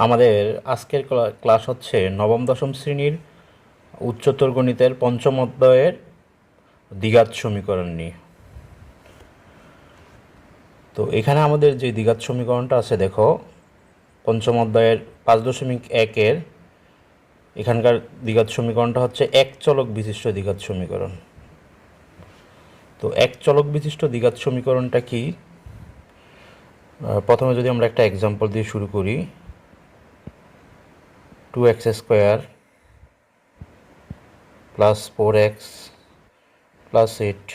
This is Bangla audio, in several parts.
আমাদের আজকের ক্লাস হচ্ছে নবম দশম শ্রেণীর উচ্চতর গণিতের পঞ্চম অধ্যায়ের দ্বিঘাত সমীকরণ নিয়ে। তো এখানে আমাদের যে দ্বিঘাত সমীকরণটা আছে দেখো, পঞ্চম অধ্যায়ের 5.1-এর এখানকার দ্বিঘাত সমীকরণটা হচ্ছে এক চলক বিশিষ্ট দ্বিঘাত সমীকরণ। তো এক চলক বিশিষ্ট দ্বিঘাত সমীকরণটা কি? প্রথমে যদি আমরা একটা এক্সাম্পল দিয়ে শুরু করি, 2x² প্লাস 4x প্লাস 8।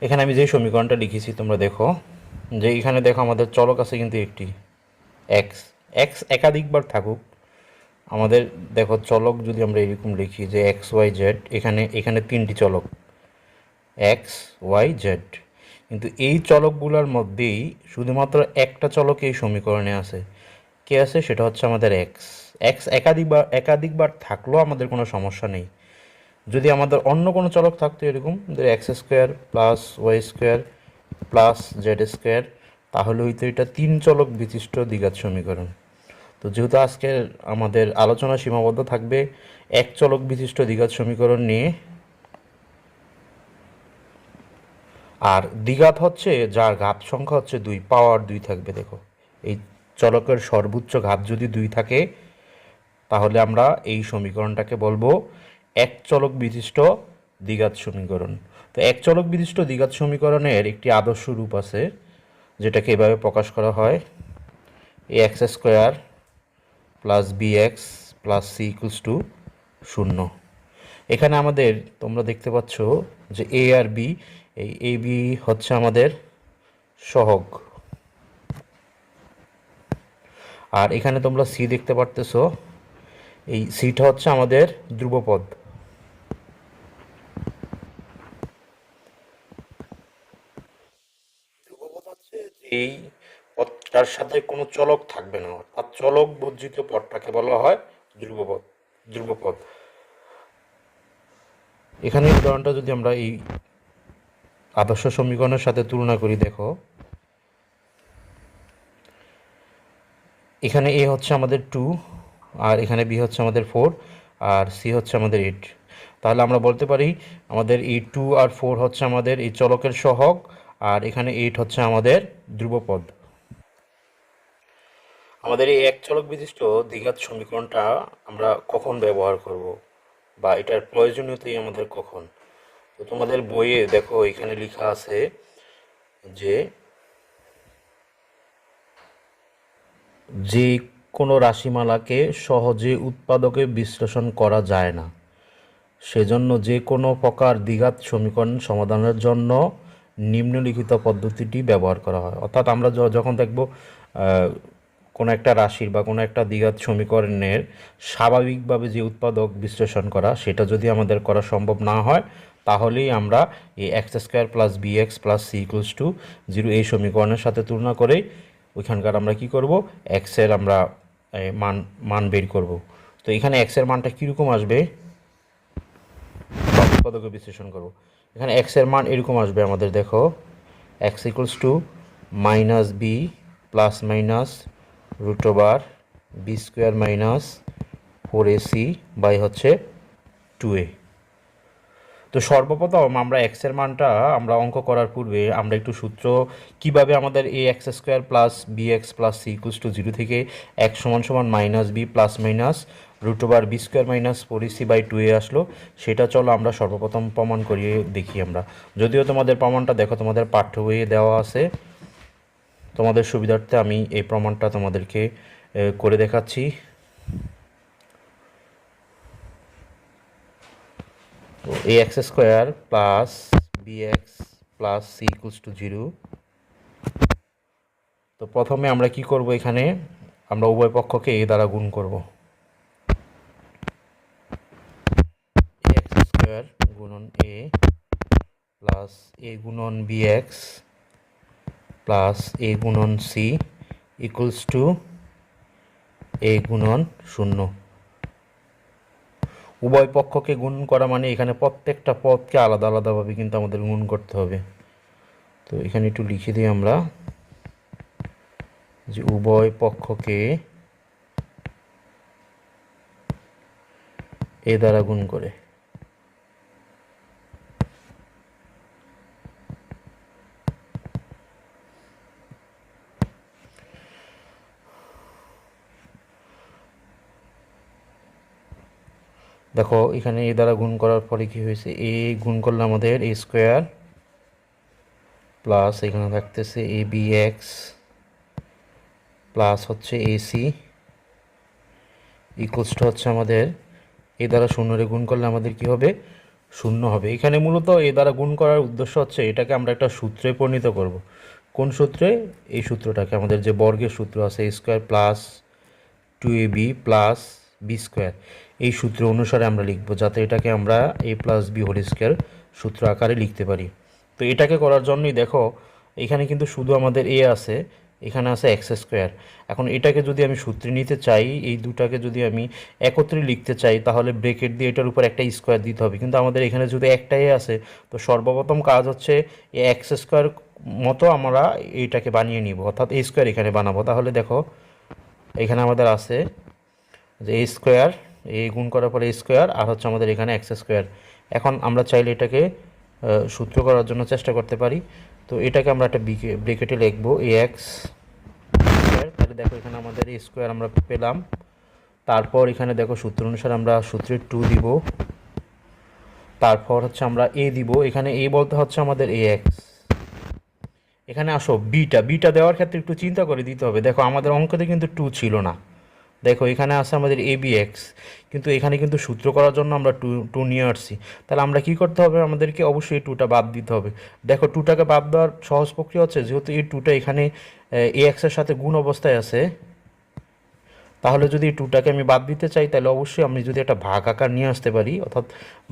এখানে আমি যে সমীকরণটা লিখেছি তোমরা দেখো যে এখানে দেখো আমাদের চলক আছে কিন্তু একটি এক্স। এক্স একাধিকবার থাকুক, আমাদের দেখো চলক যদি আমরা এরকম লিখি যে এক্স ওয়াই জেড, এখানে এখানে তিনটি চলক এক্স ওয়াই জেড, কিন্তু এই চলকগুলোর মধ্যেই শুধুমাত্র একটা চলক এই সমীকরণে আছে। কে আছে? সেটা হচ্ছে আমাদের এক্স। এক্স একাধিকবার একাধিকবার থাকলেও আমাদের কোনো সমস্যা নেই। যদি আমাদের অন্য কোনো চলক থাকতো এরকম যে x² plus y² plus z², তাহলে হয়তো এটা তিন চলক বিশিষ্ট দ্বিঘাত সমীকরণ। তো যেহেতু আজকে আমাদের আলোচনা সীমাবদ্ধ থাকবে এক চলক বিশিষ্ট দ্বিঘাত সমীকরণ নিয়ে, আর দ্বিঘাত হচ্ছে যার ঘাত সংখ্যা হচ্ছে 2, পাওয়ার 2 থাকবে। দেখো এই চলকের সর্বোচ্চ ঘাত যদি 2 থাকে তাহলে আমরা এই সমীকরণটাকে বলবো এক চলক বিশিষ্ট দ্বিঘাত সমীকরণ। তো এক চলক বিশিষ্ট দ্বিঘাত সমীকরণের একটি আদর্শ রূপ আছে, যেটাকে এভাবে প্রকাশ করা হয়: ax² plus bx plus c equals to 0। এখানে আমাদের তোমরা দেখতে পাচ্ছ যে এ আর বি, এই এ বি হচ্ছে আমাদের সহগ, আর এখানে তোমরা সি দেখতে পারতেছো, এই সিটা হচ্ছে আমাদের ধ্রুবপদ। এই পদটার সাথে কোনো চলক থাকবে না, অর্থাৎ চলক বর্জিত পদটাকে বলা হয় ধ্রুবপদ। ধ্রুবপদ এখানে উদাহরণটা যদি আমরা এই আদর্শ সমীকরণের সাথে তুলনা করি, দেখো এখানে এ হচ্ছে আমাদের 2, আর এখানে বি হচ্ছে আমাদের 4, আর সি হচ্ছে আমাদের 8। তাহলে আমরা বলতে পারি আমাদের এই 2 আর 4 হচ্ছে আমাদের এই চলকের সহগ, আর এখানে 8 হচ্ছে আমাদের ধ্রুবপদ। আমাদের এই এক চলক বিশিষ্ট দ্বিঘাত সমীকরণটা আমরা কখন ব্যবহার করব, বা এটার প্রয়োজনীয়তাই আমাদের কখন? তো তোমাদের বইয়ে দেখো এখানে লেখা আছে যে যে কোনো রাশিমালাকে সহজে উৎপাদকে বিশ্লেষণ করা যায় না, সেজন্য যে কোনো প্রকার দ্বিঘাত সমীকরণ সমাধানের জন্য নিম্নলিখিত পদ্ধতিটি ব্যবহার করা হয়। অর্থাৎ আমরা যখন দেখব কোনো একটা রাশির বা কোনো একটা দ্বিঘাত সমীকরণের স্বাভাবিকভাবে যে উৎপাদক বিশ্লেষণ করা, সেটা যদি আমাদের করা সম্ভব না হয়, তাহলেই আমরা এই x² plus bx plus c equals to 0 এই সমীকরণের সাথে তুলনা করে ওইখানকার আমরা কি করব, এক্সের আমরা মান মান বের করব। তো এখানে এক্সের মানটা কীরকম আসবে, উৎপাদকে বিশ্লেষণ করব। এখানে এক্সের মান এরকম আসবে আমাদের, দেখো x equals to minus b plus minus √/b² minus 4ac by হচ্ছে 2a। তো সর্বপ্রথম আমরা এক্সের মানটা আমরা অঙ্ক করার পূর্বে আমরা একটু সূত্র কিভাবে আমাদের এই x² plus bx plus c equals to 0 থেকে x সমান সমান minus b plus minus √/b² minus 4ac by 2a আসলো, সেটা চলো আমরা সর্বপ্রথম প্রমাণ করিয়ে দেখি আমরা। যদিও তোমাদের প্রমাণটা দেখো তোমাদের পাঠ্য বইয়ে দেওয়া আছে, তোমাদের সুবিধার্থে আমি এই প্রমাণটা তোমাদেরকে করে দেখাচ্ছি। তো এই x² plus bx plus c equals to 0। তো প্রথমে আমরা কি করব, এখানে আমরা উভয় পক্ষকে a দ্বারা গুণ করব। x² গুণন a প্লাস a গুণন bx প্লাস a গুণন c ইকুয়ালস টু a গুণন 0। উভয় পক্ষকে গুণ করা মানে এখানে প্রত্যেকটা পদকে আলাদা আলাদাভাবে কিন্তু আমাদের গুণ করতে হবে। তো এখানে একটু লিখে দিই আমরা, যে উভয় পক্ষকে এ দ্বারা গুণ করে। দেখো এখানে এ দ্বারা গুণ করার পরে কি হয়েছে, এ গুণ করলে আমাদের এ স্কোয়ার প্লাস এখানে থাকতেছে এ বি এক্স প্লাস হচ্ছে এসি ইকুয়ালস হচ্ছে আমাদের এ দ্বারা শূন্যরে গুণ করলে আমাদের কি হবে, শূন্য হবে। এখানে মূলত এ দ্বারা গুণ করার উদ্দেশ্য হচ্ছে এটাকে আমরা একটা সূত্রে পরিণত করব। কোন সূত্রে? এই সূত্রটাকে আমাদের যে বর্গের সূত্র আছে a square plus 2ab plus b square, এই সূত্র অনুসারে আমরা লিখব, যাতে এটাকে আমরা a plus b whole square সূত্র আকারে লিখতে পারি। তো এটাকে করার জন্যই দেখো এখানে কিন্তু শুধু আমাদের এ আছে, এখানে আছে এক্স স্কোয়ার। এখন এটাকে যদি আমি সূত্রে নিতে চাই, এই দুটাকে যদি আমি একত্রে লিখতে চাই, তাহলে ব্রেকেট দিয়ে এটার উপর একটা স্কোয়ার দিতে হবে, কিন্তু আমাদের এখানে যদি একটাই আছে, তো সর্বপ্রথম কাজ হচ্ছে এই এক্স স্কোয়ার মতো আমরা এইটাকে বানিয়ে নিব, অর্থাৎ এ স্কোয়ার এখানে বানাবো। তাহলে দেখো এখানে আমাদের আছে যে এ স্কোয়ার, এ গুণ করার পরে এ স্কোয়ার, আর হচ্ছে আমাদের এখানে এক্স স্কোয়ার। এখন আমরা চাইলে এটাকে সূত্র করার জন্য চেষ্টা করতে পারি। তো এটাকে আমরা একটা ব্রেকেটে লিখবো এ এক্স স্কোয়ার। তাহলে দেখো এখানে আমাদের এ স্কোয়ার আমরা পেলাম। তারপর এখানে দেখো সূত্র অনুসারে আমরা সূত্রের 2 দিব, তারপর হচ্ছে আমরা এ দিব, এখানে এ বলতে হচ্ছে আমাদের এ এক্স। এখানে আসো বিটা, বিটা দেওয়ার ক্ষেত্রে একটু চিন্তা করে দিতে হবে। দেখো আমাদের অঙ্কতে কিন্তু 2 ছিল না, দেখো এখানে আছে আমাদের এ বি এক্স, কিন্তু এখানে কিন্তু সূত্র করার জন্য আমরা টু টু নিয়ে আসছি। তাহলে আমরা কি করতে হবে, আমাদেরকে অবশ্যই এই টুটা বাদ দিতে হবে। দেখো টুটাকে বাদ দেওয়ার সহজ প্রক্রিয়া হচ্ছে, যেহেতু এই টুটা এখানে এ এক্সের সাথে গুণ অবস্থায় আছে, তাহলে যদি এই টুটাকে আমি বাদ দিতে চাই, তাহলে অবশ্যই আমি যদি একটা ভাগ আকার নিয়ে আসতে পারি, অর্থাৎ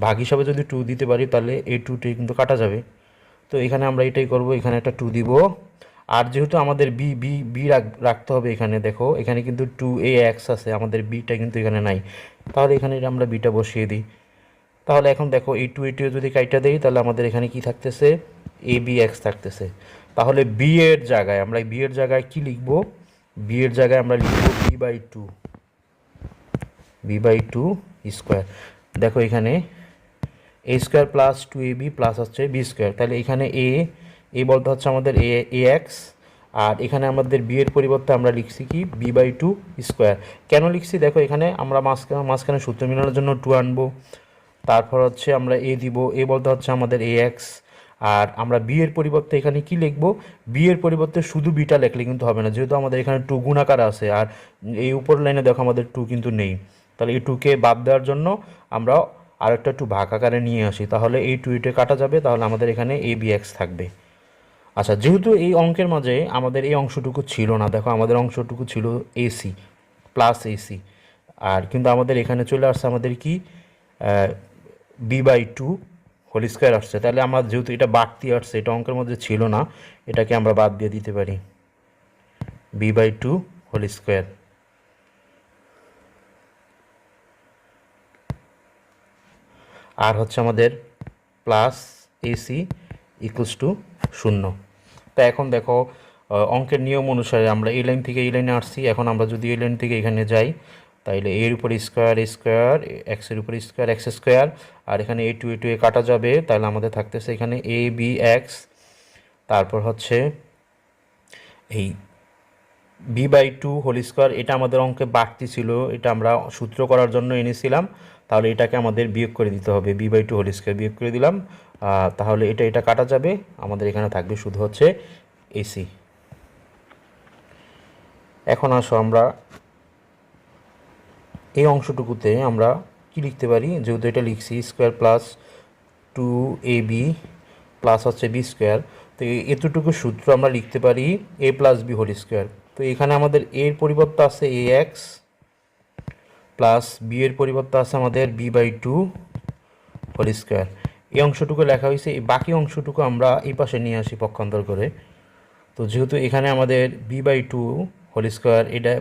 ভাগ হিসাবে যদি 2 দিতে পারি, তাহলে এই টুটি কিন্তু কাটা যাবে। তো এখানে আমরা এটাই করব, এখানে একটা 2 দিব। আর যেহেতু আমাদের বি বি বি রাখতে হবে, এখানে দেখো এখানে কিন্তু 2ax আছে, আমাদের বিটা কিন্তু এখানে নাই, তাহলে এখানে আমরা বিটা বসিয়ে দিই। তাহলে এখন দেখো এই 2 যদি কাইটা দেই, তাহলে আমাদের এখানে কি থাকতেছে, এ বি এক্স থাকতেছে। তাহলে বি এর জায়গায় আমরা বি এর জায়গায় কি লিখব, বি এর জায়গায় আমরা লিখব বি/2, বি/2 স্কোয়ার। দেখো এখানে এ স্কোয়ার প্লাস 2ab প্লাস হচ্ছে বি স্কোয়ার। তাহলে এখানে এ বলতে হচ্ছে আমাদের এ এক্স, আর এখানে আমাদের বি এর পরিবর্তে আমরা লিখছি কি বি/2 স্কোয়ার। কেন লিখছি দেখো, এখানে আমরা মাঝখানে সূত্র মিলানোর জন্য 2 আনবো, তারপর হচ্ছে আমরা এ দিব, এ বলতে হচ্ছে আমাদের এ এক্স, আর আমরা বি এর পরিবর্তে এখানে কি লিখবো, বি এর পরিবর্তে শুধু বিটা লিখলে কিন্তু হবে না, যেহেতু আমাদের এখানে 2 গুণাকার আছে, আর এই উপর লাইনে দেখো আমাদের 2 কিন্তু নেই। তাহলে এই 2কে বাদ দেওয়ার জন্য আমরা আরেকটা 2 ভাগ আকারে নিয়ে আসি, তাহলে এই 2 কাটা যাবে, তাহলে আমাদের এখানে এ বি এক্স থাকবে। আচ্ছা, যেহেতু এই অঙ্কের মাঝে আমাদের এই অংশটুকু ছিল না, দেখো আমাদের অংশটুকু ছিল এসি প্লাস এসি, আর কিন্তু আমাদের এখানে চলে আসছে আমাদের কি বি/2 হোল স্কোয়ার আসছে। তাহলে আমরা যেহেতু এটা বাড়তি আসছে, এটা অঙ্কের মধ্যে ছিল না, এটাকে আমরা বাদ দিয়ে দিতে পারি বি/2 হোল স্কোয়ার। আর হচ্ছে আমাদের প্লাস এসি ইকুয়ালস টু 0। তো এখন দেখো অঙ্কের নিয়ম অনুসারে আমরা এই লাইন থেকে এই লাইনে আসছি, এখন আমরা যদি এই লাইন থেকে এখানে যাই, তাইলে এর উপর স্কোয়ার স্কোয়ার, এক্সের উপর স্কোয়ার এক্স স্কোয়ার, আর এখানে এ কাটা যাবে, তাহলে আমাদের থাকতেছে এখানে এ বি এক্স, তারপর হচ্ছে এই বি/2 হোল স্কোয়ার। এটা আমাদের অঙ্কে বাড়তি ছিল, এটা আমরা সূত্র করার জন্য এনেছিলাম, তাহলে এটাকে আমাদের বিয়োগ করে দিতে হবে, বি/2 হোল স্কোয়ার বিয়োগ করে দিলাম, তাহলে এটা কাটা যাবে, আমাদের এখানে থাকবে শুধু হচ্ছে এসি। এখন আসো আমরা এই অংশটুকুতে আমরা কি লিখতে পারি, যেহেতু এটা লিখছি স্কোয়ার প্লাস 2ab প্লাস হচ্ছে বি স্কোয়ার, তো এতটুকু সূত্র আমরা লিখতে পারি এ প্লাস বি হোল স্কোয়ার। তো এখানে আমাদের এর পরিবর্তে আছে এ এক্স প্লাস বি এর পরিবর্তে আছে আমাদের বি/2 হোল স্কোয়ার। এই অংশটুকু লেখা হয়েছে, এই বাকি অংশটুকু আমরা এই পাশে নিয়ে আসি পক্ষান্তর করে। তো যেহেতু এখানে আমাদের বি/2 হোল স্কোয়ার, এটা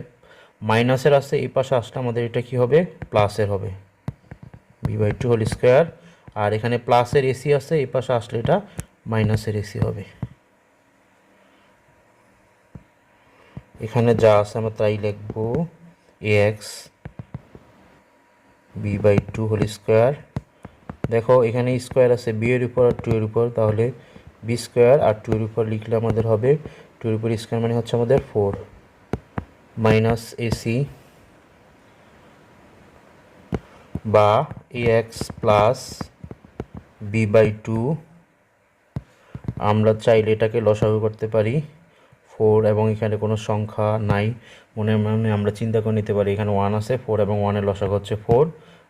মাইনাসের আছে, এই পাশে আসলে আমাদের এটা কি হবে, প্লাসের হবে, বি/2 হোল স্কোয়ার, আর এখানে প্লাসের এসি আছে, এই পাশে আসলে এটা মাইনাসের এসি হবে, এখানে যা আছে আমরা তাই লিখবো, ax b/2 হোল স্কোয়ার। দেখো এখানে স্কোয়ার আছে b এর উপর আর 2 এর উপর, তাহলে b স্কোয়ার আর 2 এর উপর লিখলে আমাদের হবে 2 এর উপর স্কোয়ার মানে হচ্ছে আমাদের 4 মাইনাস ac বা ax প্লাস b/2। আমরা চাইলে এটাকে লসাগু করতে পারি 4 এবং এখানে কোনো সংখ্যা নাই, মনে মনে আমরা চিন্তা করে নিতে পারি এখানে 1 আছে, 4 এবং 1 এর লসাগু হচ্ছে 4,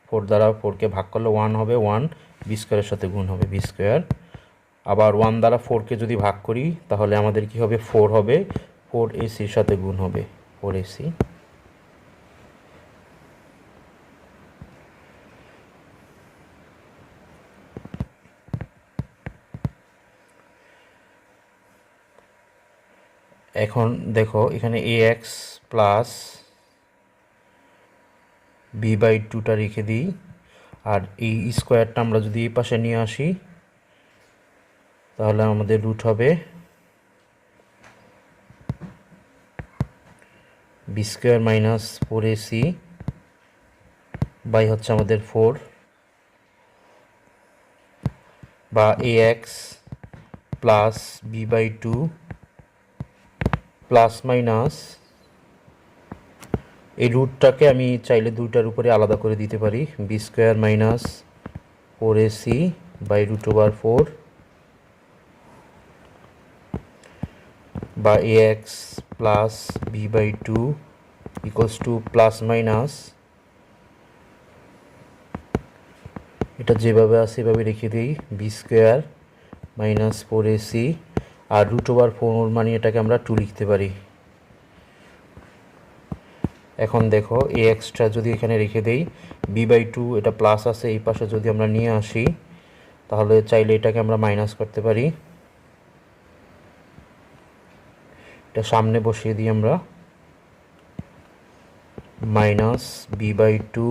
4 দ্বারা 4কে ভাগ করলে 1 হবে, 1 বি স্কোয়ারের সাথে গুণ হবে বি স্কোয়ার। আবার 1 দ্বারা 4কে যদি ভাগ করি তাহলে আমাদের কি হবে, 4 হবে, 4 এসির সাথে গুণ হবে 4 এসি। এখন দেখো এখানে ax প্লাস b/2টা রেখে দিই, আর এই স্কোয়ারটা আমরা যদি এই পাশে নিয়ে আসি তাহলে আমাদের রুট হবে b square minus 4ac by হচ্ছে আমাদের 4, বা ax plus b/2 plus minus, এই রুটটাকে আমি চাইলে দুইটার উপরে আলাদা করে দিতে পারি, B square minus 4ac by √4, বা ax plus b/2 equals to plus minus, এটা যেভাবে আছে এভাবে রেখে দিই, বি স্কোয়ার মাইনাস 4ac আর √4 মানে এটাকে আমরা 2 লিখতে পারি। এখন দেখো ax-টা যদি এখানে রেখে দেই, b/2 এটা প্লাস আছে এই পাশে যদি আমরা নিয়ে আসি তাহলে চাইলে এটাকে আমরা মাইনাস করতে পারি, এটা সামনে বসিয়ে দিই আমরা, মাইনাস b/2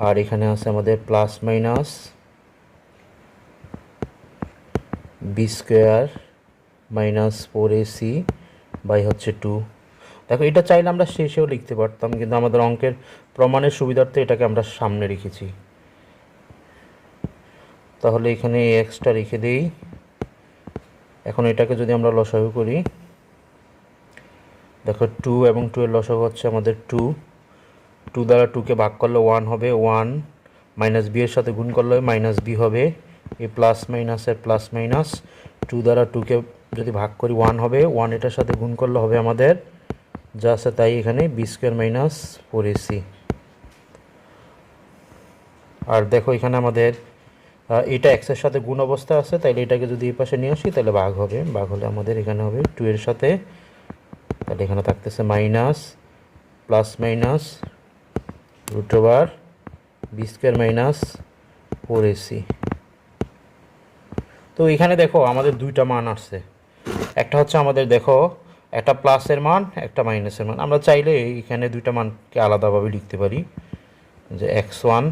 আর এখানে আছে আমাদের plus minus b square minus 4ac by হচ্ছে 2। দেখো এটা চাইলে আমরা শেষেও লিখতে পারতাম, কিন্তু আমাদের অঙ্কের প্রমাণের সুবিধার্থে এটাকে আমরা সামনে রেখেছি। তাহলে এখানে এক্সটা রেখে দেই। এখন এটাকে যদি আমরা লসাগু করি, দেখো 2 এবং 2 এর লসাগু হচ্ছে আমাদের 2, 2 দ্বারা 2কে ভাগ করলে 1 হবে, 1 মাইনাস বি এর সাথে গুণ করলে মাইনাস বি হবে, এই প্লাস মাইনাসের প্লাস মাইনাস, 2 দ্বারা 2কে যদি ভাগ করি 1 হবে, 1 এটার সাথে গুণ করলে হবে আমাদের যা আছে তাই, এখানে বি স্কোয়ার মাইনাস 4ac। আর দেখো এখানে আমাদের এটা এক্সের সাথে গুণ অবস্থা আছে, তাইলে এটাকে যদি এই পাশে নিয়ে আসি তাহলে ভাগ হবে, ভাগ হলে আমাদের এখানে হবে 2 এর সাথে, তাহলে এখানে থাকতেছে minus plus minus √, b square minus 4ac। তো এখানে দেখো আমাদের দুইটা মান আসছে, একটা হচ্ছে আমাদের দেখো একটা প্লাসের মান, একটা মাইনাসের মান। আমরা চাইলে এখানে দুইটা মানকে আলাদাভাবে লিখতে পারি, যে x1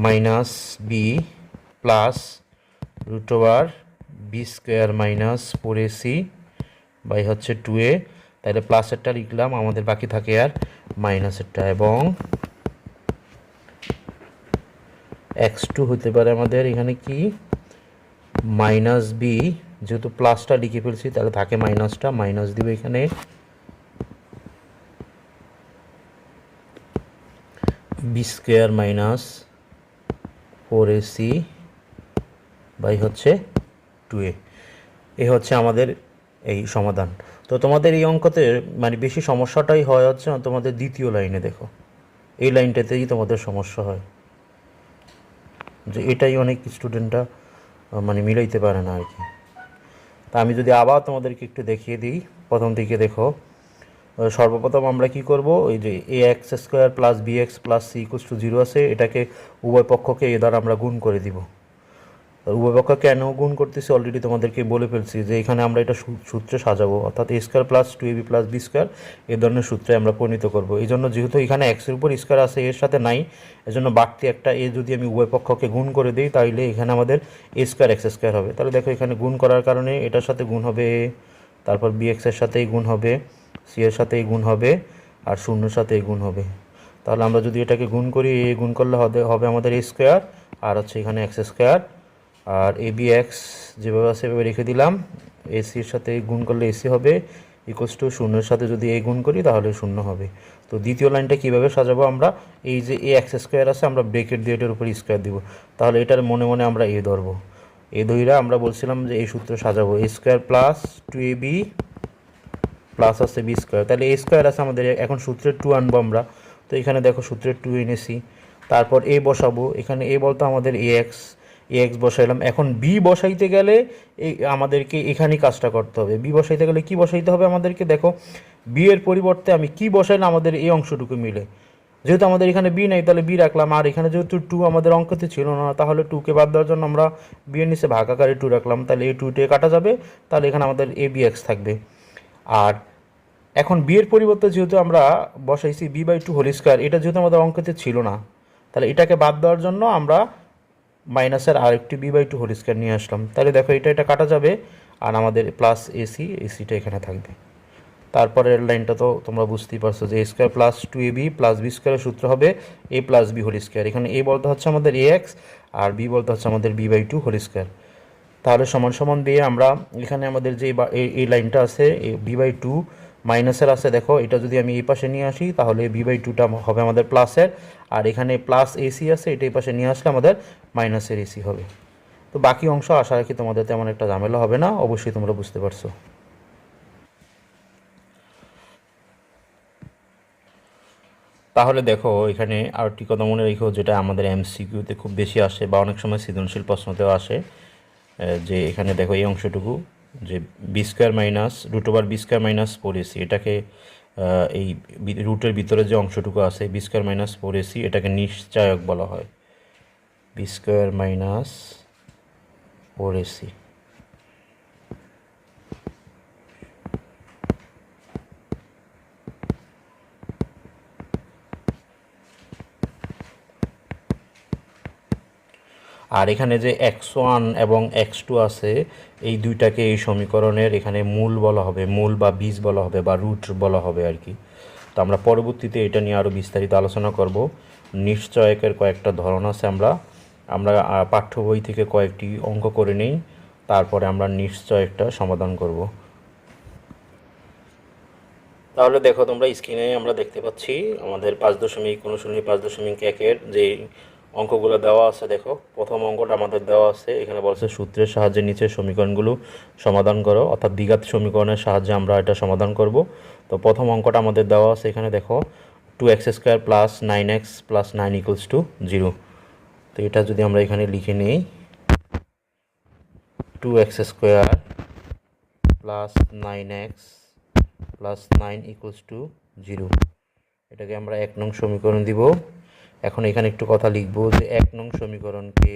minus b plus √, b square minus 4ac by হচ্ছে 2a, তাহলে প্লাসেরটা লিখলাম, আমাদের বাকি থাকে আর মাইনাসেরটা, এবং x2 হতে পারে আমাদের এখানে কি মাইনাস বি, যেহেতু প্লাসটা লিখে ফেলছি তাহলে থাকে মাইনাসটা, মাইনাস দিব এখানে B square minus 4ac by হচ্ছে 2a। এ হচ্ছে আমাদের এই সমাধান। তো তোমাদের এই অঙ্কতে মানে বেশি সমস্যাটাই হয় হচ্ছে তোমাদের দ্বিতীয় লাইনে, দেখো এই লাইনটাতেই তোমাদের সমস্যা হয়, যে এটাই অনেক স্টুডেন্টরা মানে মিলাইতে পারে না আর কি। তা আমি যদি আবার তোমাদেরকে একটু দেখিয়ে দিই, প্রথম দিকে দেখো সর্বপ্রথম আমরা কি করব, ওই যে ax² plus bx plus c = 0 আছে, এটাকে উভয় পক্ষকে এ দ্বারা আমরা গুণ করে দিব। উভয় পক্ষ কেন গুণ করতেছি অলরেডি তোমাদেরকে বলে ফেলছি, যে এখানে আমরা এটা সূত্রে সাজাবো, অর্থাৎ a² plus 2ab plus b² এ ধরনের সূত্রে আমরা পরিণত করব। এই জন্য যেহেতু এখানে এক্সের উপর স্কোয়ার আছে, এর সাথে নাই, এজন্য বাড়তি একটা এ যদি আমি উভয় পক্ষকে গুণ করে দিই তাহলে এখানে আমাদের a² x² হবে। তাহলে দেখো এখানে গুণ করার কারণে এটার সাথে গুণ হবে, তারপর বি এক্সের সাথে এই গুণ হবে, সি এর সাথে এই গুণ হবে, আর শূন্যের সাথে এই গুণ হবে। তাহলে আমরা যদি এটাকে গুণ করি, এ গুণ করলে হবে আমাদের এ স্কোয়ার, আর হচ্ছে এখানে x square, R A B x যেভাবে আছে সেভাবে রেখে দিলাম। এসির সাথে গুণ করলে এসি হবে, ইকুয়ালস টু শূন্যের সাথে যদি এই গুণ করি তাহলে শূন্য হবে। তো দ্বিতীয় লাইনটা কীভাবে সাজাবো আমরা, এই যে এ এক্স স্কোয়ার আছে আমরা ব্রেকেট দিয়ে এটার উপর স্কোয়ার দিব, তাহলে এটার মনে মনে আমরা এ ধরবো। এ ধইরা আমরা বলছিলাম যে এই সূত্র সাজাবো, এ square plus two A B plus আছে বি স্কোয়ার। তাহলে এ স্কোয়ার আছে আমাদের, এখন সূত্রের টু আনবো আমরা। তো এখানে দেখো সূত্রের টু এনেছি, তারপর এ বসাবো, এখানে এ বলতো আমাদের এ এক্স বসাইলাম। এখন বি বসাইতে গেলে এই আমাদেরকে এখানেই কাজটা করতে হবে। বি বসাইতে গেলে কি বসাইতে হবে আমাদেরকে, দেখো বি এর পরিবর্তে আমি কি বসাইলে আমাদের এই অংশটুকু মিলে। যেহেতু আমাদের এখানে বি নাই তাহলে বি রাখলাম, আর এখানে যেহেতু টু আমাদের অঙ্কতে ছিল না, তাহলে টুকে বাদ দেওয়ার জন্য আমরা বি এর নিচে ভাগ আকারে টু রাখলাম, তাহলে এই টুটে কাটা যাবে, তাহলে এখানে আমাদের এ বি এক্স থাকবে। আর এখন বি এর পরিবর্তে যেহেতু আমরা বসাইছি b by two whole square, এটা যেহেতু আমাদের অঙ্কতে ছিল না, তাহলে এটাকে বাদ দেওয়ার জন্য আমরা মাইনাসের আরেকটি b by two whole square নিয়ে আসলাম। তাহলে দেখো এটা কাটা যাবে, আর আমাদের প্লাস এসিটা এখানে থাকবে। তারপরের লাইনটা তো তোমরা বুঝতেই পারছো যে এ square plus two A B plus B স্কোয়ারের সূত্র হবে এ প্লাস বি হোল স্কোয়ার। এখানে এ বলতে হচ্ছে আমাদের এ এক্স, আর বি বলতে হচ্ছে আমাদের b by two whole square. তাহলে সমান সমান দিয়ে আমরা এখানে আমাদের যে এই লাইনটা আছে বি বাই টু মাইনাসের আছে, দেখো এটা যদি আমি এই পাশে নিয়ে আসি তাহলে বি বাই টুটা হবে আমাদের প্লাসের, আর এখানে প্লাস এসি আছে, এটা এই পাশে নিয়ে আসলে আমাদের মাইনাসের এসি হবে। তো বাকি অংশ আশা রাখি তোমাদের তেমন একটা ঝামেলা হবে না, অবশ্যই তোমরা বুঝতে পারছো। তাহলে দেখো এখানে আরেকটি কথা মনে রেখো, যেটা আমাদের এমসিকিউতে খুব বেশি আসে বা অনেক সময় সৃজনশীল প্রশ্নতেও আসে, যে এখানে দেখো এই অংশটুকু যে b square minus root over b square minus four a c, এটাকে এই রুটের ভিতরে যে অংশটুকু আছে b square minus four a c, এটাকে নিশ্চয়ক বলা হয়, b square minus four a c. আর এখানে যে এক্স ওয়ান এবং এক্স টু আছে, এই দুইটাকে এই সমীকরণের এখানে মূল বলা হবে, মূল বা বীজ বলা হবে বা রুট বলা হবে আর কি। তো আমরা পরবর্তীতে এটা নিয়ে আরও বিস্তারিত আলোচনা করব। নিশ্চয়কের কয়েকটা ধরন আছে, আমরা পাঠ্য বই থেকে কয়েকটি অঙ্ক করে নেই, তারপরে আমরা নিশ্চয়কটা সমাধান করব। তাহলে দেখো তোমরা স্ক্রিনে আমরা দেখতে পাচ্ছি আমাদের 5.0 5.1 যে অঙ্কগুলো দেওয়া আছে। দেখো প্রথম অঙ্কটা আমাদের দেওয়া আছে, এখানে বলছে সূত্রের সাহায্যে নিচের সমীকরণগুলো সমাধান করো, অর্থাৎ দ্বিঘাত সমীকরণের সাহায্যে আমরা এটা সমাধান করব। তো প্রথম অঙ্কটা আমাদের দেওয়া আছে, এখানে দেখো 2x² plus 9x plus 9 equals to 0। তো এটা যদি আমরা এখানে লিখে নিই 2x² plus 9x plus 9 equals to 0, এটাকে আমরা 1 নং সমীকরণ দিব। এখন এখানে একটু কথা লিখবো যে 1 নং সমীকরণকে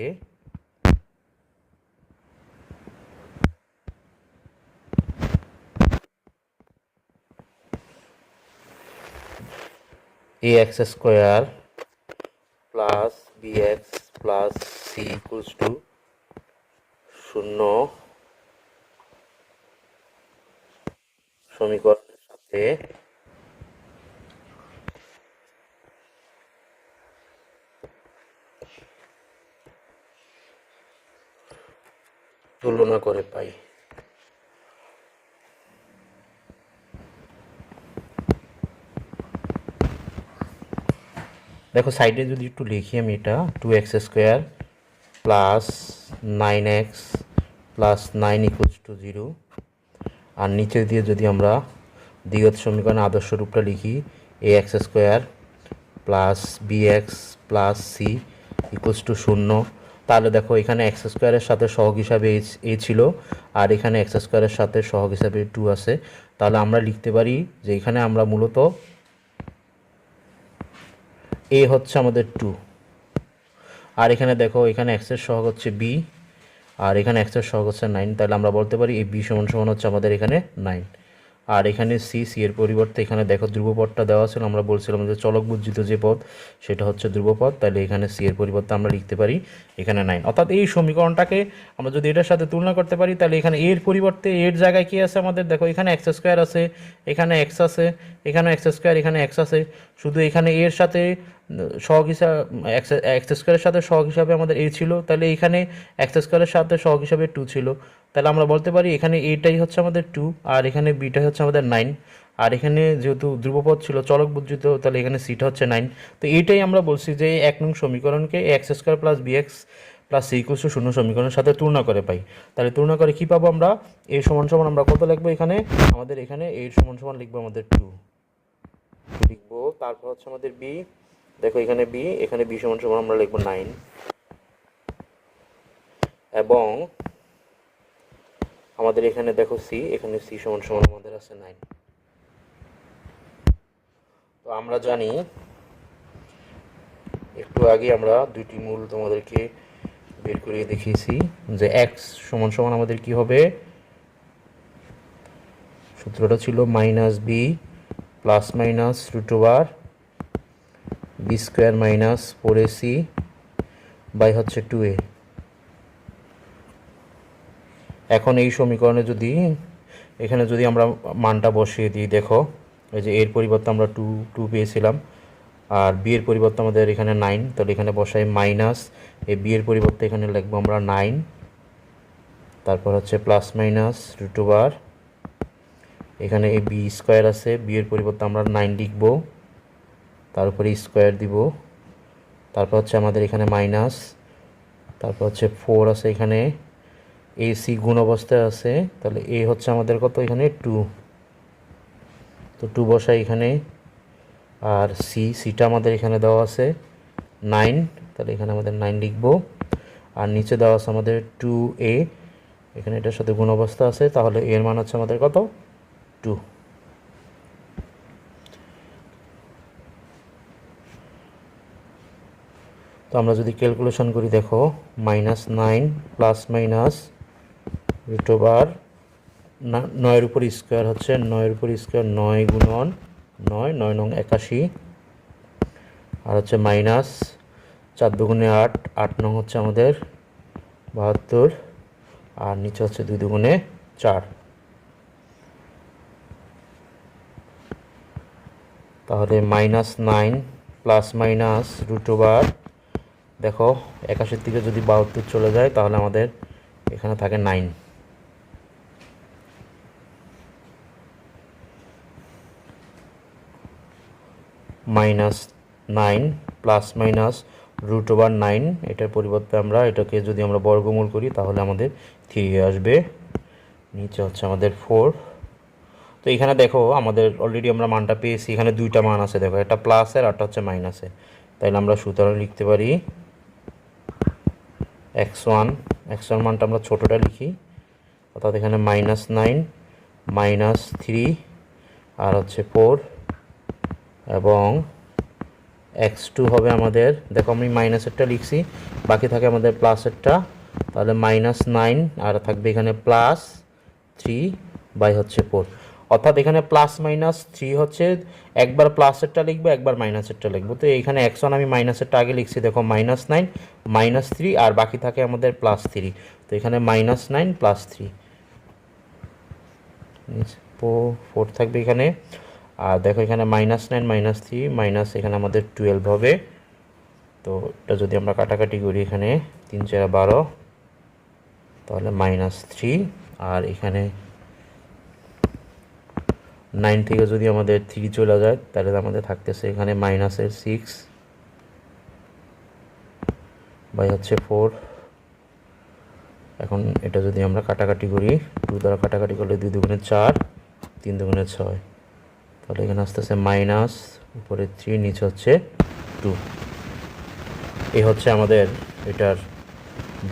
ax² plus bx plus c equals to 0 সমীকরণের সাথে তুলনা করে পাই। দেখো সাইডে যদি একটু লিখি আমি, এটা 2x² plus 9x plus 9 equals to 0, আর নিচে দিয়ে যদি আমরা দ্বিঘাত সমীকরণের আদর্শ রূপটা লিখি ax² plus bx plus c equals to 0, তাহলে দেখো এখানে x² এর সাথে সহগ হিসাবে a ছিল, আর এখানে x² এর সাথে সহগ হিসাবে 2 আছে। তাহলে আমরা লিখতে পারি যে এখানে আমরা মূলত a হচ্ছে আমাদের 2, আর এখানে দেখো এখানে x এর সহগ হচ্ছে b, আর এখানে x এর সহগ হচ্ছে 9, তাহলে আমরা বলতে পারি এই b সমান সমান হচ্ছে আমাদের এখানে 9। আর এখানে সি এর পরিবর্তে এখানে দেখো ধ্রুবপদটা দেওয়া ছিল, আমরা বলছিলাম যে চলক বুজ্জিত যে পদ সেটা হচ্ছে ধ্রুবপদ, তাহলে এখানে সি এর পরিবর্তে আমরা লিখতে পারি এখানে 9। অর্থাৎ এই সমীকরণটাকে আমরা যদি এটার সাথে তুলনা করতে পারি, তাহলে এখানে এর পরিবর্তে এর জায়গায় কি আছে আমাদের, দেখো এখানে এক্স স্কোয়ার আছে, এখানে এক্স আছে, এখানে এক্স স্কোয়ার, এখানে এক্স আছে, শুধু এখানে এর সাথে সহগ হিসাবে এক্স স্কোয়ারের সাথে সহগ হিসাবে আমাদের এ ছিল, তাহলে এখানে এক্স স্কোয়ারের সাথে সহগ হিসাবে 2 ছিল, তাহলে আমরা বলতে পারি এখানে এটাই হচ্ছে আমাদের 2 আর এখানে বিটাই হচ্ছে আমাদের 9। আর এখানে যেহেতু ধ্রুবপদ ছিল চলক বুজ্জিত, তাহলে এখানে সিটা হচ্ছে 9। তো এইটাই আমরা বলছি যে 1 নং সমীকরণকে x square plus b x plus c equal to 0 সমীকরণের সাথে তুলনা করে পাই। তাহলে তুলনা করে কী পাবো আমরা, এ সমান সমান আমরা কত লিখবো এখানে, আমাদের এখানে এ সমান সমান লিখবো আমাদের 2 লিখবো। তারপর হচ্ছে আমাদের বি, দেখো এখানে বি, এখানে বি সমান সমান আমরা লিখবো 9 এবং আমাদের এখানে দেখো সি, এখানে সি সমান সমান আমাদের আছে 9। তো আমরা জানি একটু আগে আমরা দুইটি মূল তোমাদেরকে বের করিয়ে দেখিয়েছি যে এক্স সমান সমান আমাদের কি হবে, সূত্রটা ছিল minus b plus minus root over b square minus 4ac by হচ্ছে 2a। এখন এই সমীকরণে যদি এখানে যদি আমরা মানটা বসিয়ে দিই, দেখো এই যে এর পরিবর্তে আমরা 2 পেয়েছিলাম আর বি এর পরিবর্তে আমাদের এখানে 9, তাহলে এখানে বসাই মাইনাস এই বি এর পরিবর্তে এখানে লিখবো আমরা 9, তারপর হচ্ছে প্লাস মাইনাস রুট ওভার এখানে এই বি স্কোয়ার আছে, বি এর পরিবর্তে আমরা 9 লিখব, তার উপরে স্কোয়ার দিব, তারপর হচ্ছে আমাদের এখানে মাইনাস, তারপর হচ্ছে 4 আছে এখানে, এ সি গুণ অবস্থায় আছে, তাহলে এ হচ্ছে আমাদের কত এখানে 2, তো 2 বসাই এখানে, আর সিটা আমাদের এখানে দেওয়া আছে 9, তাহলে এখানে আমাদের 9 লিখব, আর নিচে দেওয়া আছে আমাদের 2a, এখানে এটার সাথে গুণ অবস্থা আছে, তাহলে এর মান হচ্ছে আমাদের কত 2। তো আমরা যদি ক্যালকুলেশন করি, দেখো -9 প্লাস মাইনাস রুট ওভার 9 উপর স্কোয়ার হচ্ছে 9 উপর স্কোয়ার 9 গুণন 9 9 নং 81, আর হচ্ছে মাইনাস 4 দুগুণে 8 8 নং হচ্ছে আমাদের 72, আর নিচে হচ্ছে 2 দুগুণে 4, তাহলে -9 প্লাস মাইনাস রুট ওভার, দেখো 81 থেকে যদি 72 চলে যায় তাহলে আমাদের এখানে থাকে 9, -9 প্লাস মাইনাস রুট ওভার 9, এটার পরিবর্তে আমরা এটাকে যদি আমরা বর্গমূল করি তাহলে আমাদের 3 আসবে, নিচে হচ্ছে আমাদের 4। তো এখানে দেখো আমাদের অলরেডি আমরা মানটা পেয়েছি, এখানে দুইটা মান আছে, দেখো একটা প্লাসের আরটা হচ্ছে মাইনাসের, তাইলে আমরা সুতরাং লিখতে পারি x1 মানটা আমরা ছোটোটা লিখি, অর্থাৎ এখানে -9 -3 আর হচ্ছে 4 এবং x2 হবে আমাদের, দেখো আমি মাইনাসেরটা লিখছি, বাকি থাকে আমাদের প্লাসেরটা, তাহলে -9 আর থাকবে এখানে +3 বাই হচ্ছে 4, অর্থাৎ এখানে +-3 হচ্ছে একবার প্লাসেরটা লিখবো একবার মাইনাসেরটা লিখবো। তো এখানে x1 আমি মাইনাসেরটা আগে লিখছি, দেখো -9 -3 আর বাকি থাকে আমাদের +3, তো এখানে -9 +3 4 থাকবে এখানে, আর দেখো এখানে -9 -3 মাইনাস এখানে আমাদের 12 হবে। তো এটা যদি আমরা কাটাকাটি করি, এখানে 3 4 12, তাহলে -3, আর এখানে 9 থেকে যদি আমাদের 3 চলে যায় তাহলে আমাদের থাকতেছে এখানে -6 বাই হচ্ছে 4। এখন এটা যদি আমরা কাটাকাটি করি, 2 দ্বারা কাটাকাটি করলে 2 দুগুণে 4 3 দুগুণে 6, তাহলে এখানে আসতেছে মাইনাস উপরে 3 নিচে হচ্ছে 2। এই হচ্ছে আমাদের এটার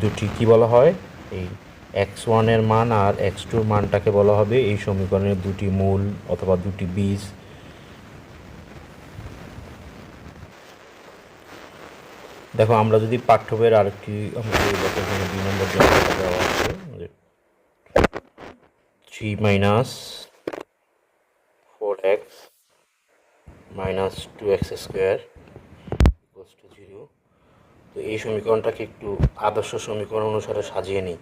দুটি কি বলা হয়, এই x1 এর মান আর x2 এর মানটাকে বলা হবে এই সমীকরণের দুটি মূল অথবা দুটি বীজ। দেখো আমরা যদি পাঠ্য বইয়ের আরেকটি আমাদের এখানে 2 নম্বর দেওয়া আছে 3 - minus 2x square equals to 0। তো এই সমীকরণটাকে একটু আদর্শ সমীকরণ অনুসারে সাজিয়ে নিই।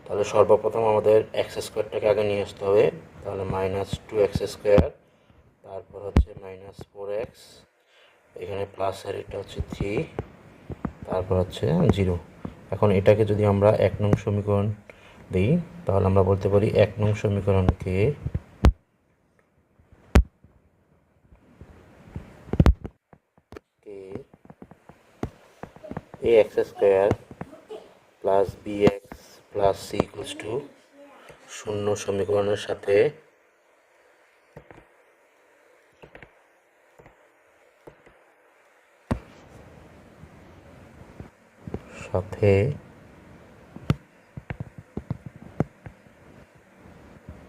তাহলে সর্বপ্রথম আমাদের এক্স স্কোয়ারটাকে আগে নিয়ে আসতে হবে। তাহলে মাইনাস 2x স্কোয়ার, তারপর হচ্ছে মাইনাস 4x, এখানে প্লাসের এটা হচ্ছে 3, তারপর হচ্ছে 0। এখন এটাকে যদি আমরা 1 নং সমীকরণ দিই তাহলে আমরা বলতে পারি 1 নং সমীকরণকে ax square plus bx plus c equals to 0 সমীকরণের সাথে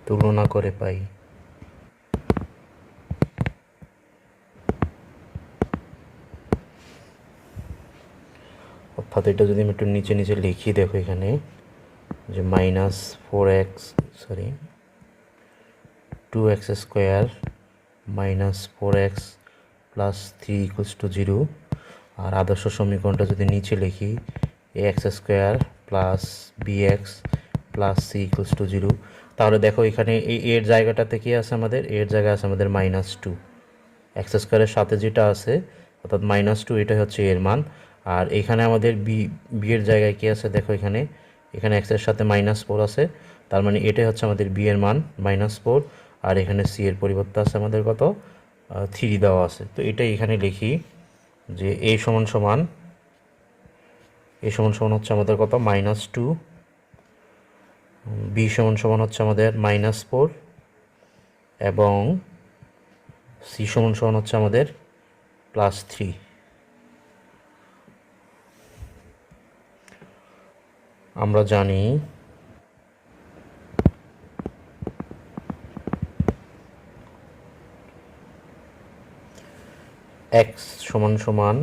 তুলনা করে পাই। অর্থাৎ এটা যদি আমি একটু নিচে নিচে লিখি, দেখো এখানে যে minus 2x square minus 4x plus 3 equals to 0। আর আদর্শ সমীকরণটা যদি নিচে লিখি ax square plus bx plus c equals to 0, তাহলে দেখো এখানে এই এর জায়গাটাতে কি আছে, আমাদের এর জায়গায় আছে আমাদের মাইনাস 2। এক্স স্কোয়ারের সাথে যেটা আছে অর্থাৎ মাইনাস 2, এটা হচ্ছে এর মান। আর এখানে আমাদের বি এর জায়গায় কি আছে, দেখো এখানে এক্সের সাথে মাইনাস 4 আছে, তার মানে এটাই হচ্ছে আমাদের বি এর মান মাইনাস 4। আর এখানে সি এর পরিবর্তে আছে আমাদের কত, 3 দেওয়া আছে। তো এটাই এখানে লিখি যে এ সমান সমান হচ্ছে আমাদের কত, মাইনাস 2, বি সমান সমান হচ্ছে আমাদের মাইনাস 4, এবং সি সমান সমান হচ্ছে আমাদের প্লাস 3। আমরা জানি এক্স সমান সমান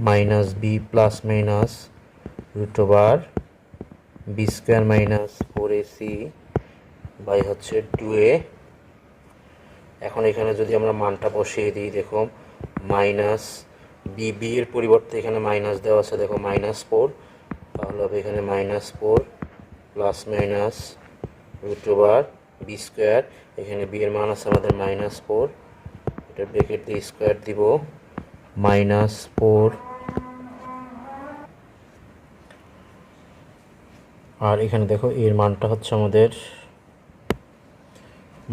minus b plus minus root over b square minus 4ac by হচ্ছে 2a। এখন এখানে যদি আমরা মানটা বসিয়ে দিই, দেখো মাইনাস বি এর পরিবর্তে এখানে মাইনাস দেওয়া আছে, দেখো মাইনাস 4, তাহলে হবে এখানে minus 4 plus minus root over b square, এখানে বি এর মান আছে আমাদের মাইনাস 4, এটা ব্রেকেট দিয়ে স্কোয়ার দিব, মাইনাস 4, আর এখানে দেখো এর মানটা হচ্ছে আমাদের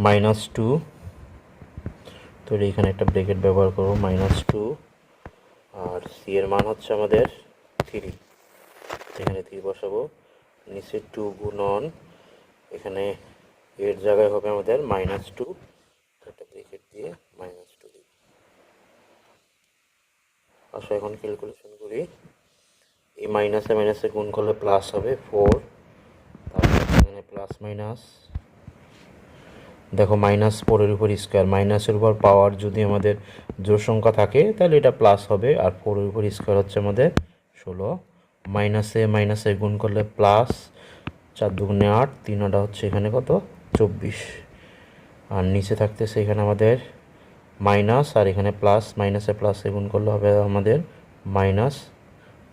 মাইনাস 2, তো এখানে একটা ব্রেকেট ব্যবহার করবো, মাইনাস 2, আর সি এর মান হচ্ছে আমাদের 3, এখানে 3 বসাবো, নিচে 2 গুণন এখানে এর জায়গায় হবে আমাদের মাইনাস 2, একটা ব্রেকেট দিয়ে মাইনাস 2 দিব। আসলে এখন ক্যালকুলেশন করি, এই মাইনাসে মাইনাসে গুণ করলে প্লাস হবে 4, তারপর এখানে প্লাস মাইনাস, দেখো মাইনাস 4-এর উপর স্কোয়ার, মাইনাসের উপর পাওয়ার যদি আমাদের জোড় সংখ্যা থাকে তাহলে এটা প্লাস হবে, আর 4-এর উপর স্কোয়ার হচ্ছে আমাদের 16, মাইনাসে মাইনাসে গুণ করলে প্লাস, 4 দুগুণে 8, 3 আটা হচ্ছে এখানে কত, 24, আর নিচে থাকতেছে এখানে আমাদের মাইনাস, আর এখানে প্লাস, মাইনাসে প্লাসে গুণ করলে হবে আমাদের মাইনাস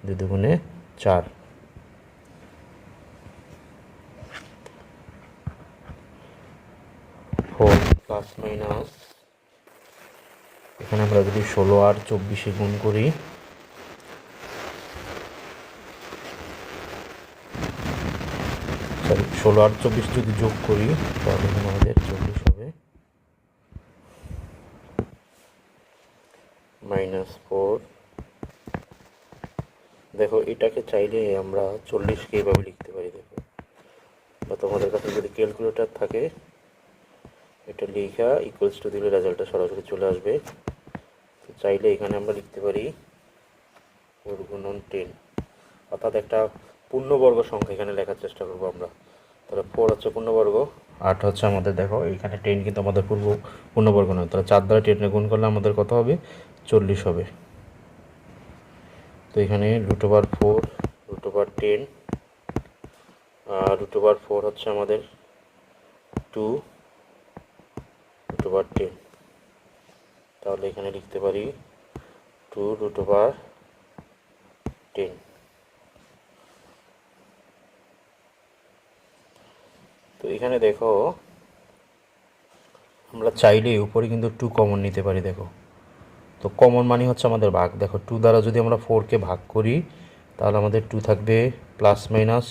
2 দুগুণে 4। প্লাস মাইনাস এখানে আমরা যদি 16 আর 24 গুণ করি, সরি 16 আর 24 যদি যোগ করি তাহলে এখানে আমাদের 40 হবে, মাইনাস 4। দেখো এটাকে চাইলে আমরা 40কে এইভাবে লিখতে পারি, দেখো, বা তোমাদের কাছে যদি ক্যালকুলেটর থাকে এটা লেখা ইকুয়ালস টু দিলে রেজাল্টটা সরাসরি চলে আসবে। তো চাইলে এখানে আমরা লিখতে পারি 4 গুণন 10, অর্থাৎ একটা পূর্ণবর্গ সংখ্যা এখানে লেখার চেষ্টা করবো আমরা। তাহলে 4 হচ্ছে পূর্ণবর্গ, 8 হচ্ছে আমাদের, দেখো এখানে 10 কিন্তু আমাদের পূর্ণবর্গ নয়, তাহলে 4 দ্বারা 10 গুণ করলে আমাদের কত হবে, 40 হবে। তো এখানে root over 4 root over 10, root over 4 হচ্ছে আমাদের 2, √10। তাহলে এখানে লিখতে পারি 2√10। তো এখানে দেখো আমরা চাইলে উপরে কিন্তু 2 কমন নিতে পারি। দেখো, তো কমন মানে হচ্ছে আমাদের ভাগ। দেখো 2 দ্বারা যদি আমরা 4কে ভাগ করি তাহলে আমাদের 2 থাকবে, প্লাস মাইনাস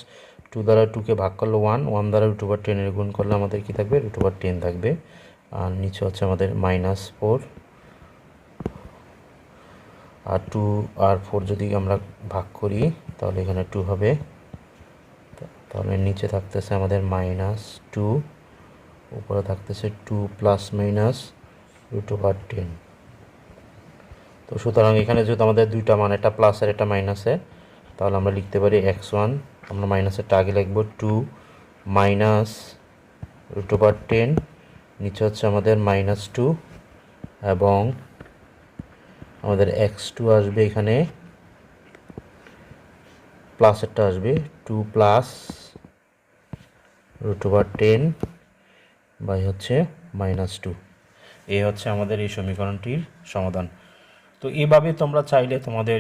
2 দ্বারা 2কে ভাগ করলে 1 দ্বারা √10 এর গুণ করলে আমাদের কি থাকবে, √10 থাকবে। আর নিচে হচ্ছে আমাদের -4, আর 2 আর 4 যদি আমরা ভাগ করি তাহলে এখানে 2 হবে। তাহলে নিচে থাকতেছে আমাদের -2, উপরে থাকতেছে 2 প্লাস মাইনাস √10। তো সুতরাং এখানে যেহেতু আমাদের দুইটা মান, একটা প্লাস আর একটা মাইনাসে, তাহলে আমরা লিখতে পারি x1, আমরা মাইনাসেরটা আগে লিখব 2 মাইনাস √10, নিচে হচ্ছে আমাদের -2, এবং আমাদের x2 আসবে এখানে, প্লাসেরটা আসবে 2 প্লাস √10 বাই হচ্ছে -2। এই হচ্ছে আমাদের এই সমীকরণটির সমাধান। তো এইভাবে তোমরা চাইলে তোমাদের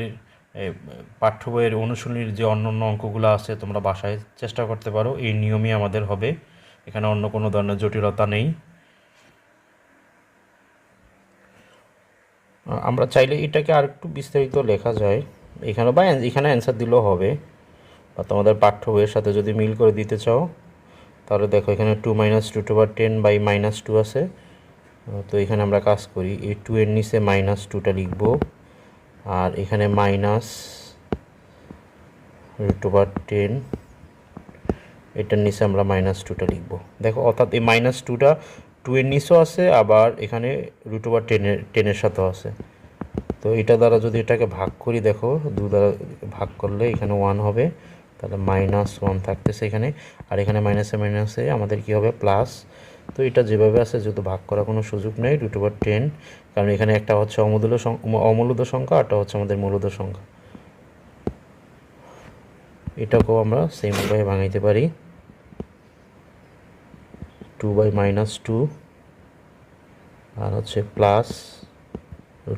পাঠ্য বইয়ের অনুশীলনীর যে অন্য অন্য অঙ্কগুলো আছে তোমরা বাসায় চেষ্টা করতে পারো। এই নিয়মই আমাদের হবে, এখানে অন্য কোনো ধরনের জটিলতা নেই। আমরা চাইলে এটাকে আর একটু বিস্তারিত লেখা যায় এখানে, বা এখানে অ্যান্সার দিলেও হবে, বা তোমাদের পাঠ্য বইয়ের সাথে যদি মিল করে দিতে চাও তাহলে দেখো এখানে 2 মাইনাস √10 বাই -2 আছে। তো এখানে আমরা কাজ করি, এই 2 এর নিচে -2টা লিখব, আর এখানে -√10, এটার নিচে আমরা -2টা লিখব। দেখো অর্থাৎ এই -2টা 2 এর নিচেও আছে, আবার এখানে √10-এর সাথেও আছে। তো এটা দ্বারা যদি এটাকে ভাগ করি, দেখো 2 দ্বারা ভাগ করলে এখানে 1 হবে, তাহলে -1 থাকতেছে এখানে, আর এখানে মাইনাসে মাইনাসে আমাদের কি হবে, প্লাস। তো এটা যেভাবে আছে, যেহেতু ভাগ করার কোনো সুযোগ নেই, √10, কারণ এখানে একটা হচ্ছে অমূলদ সংখ্যা, আরটা হচ্ছে আমাদের মূলদ সংখ্যা। এটাকেও আমরা সেমভাবে ভাঙাইতে পারি, 2 বাই -2, আর হচ্ছে প্লাস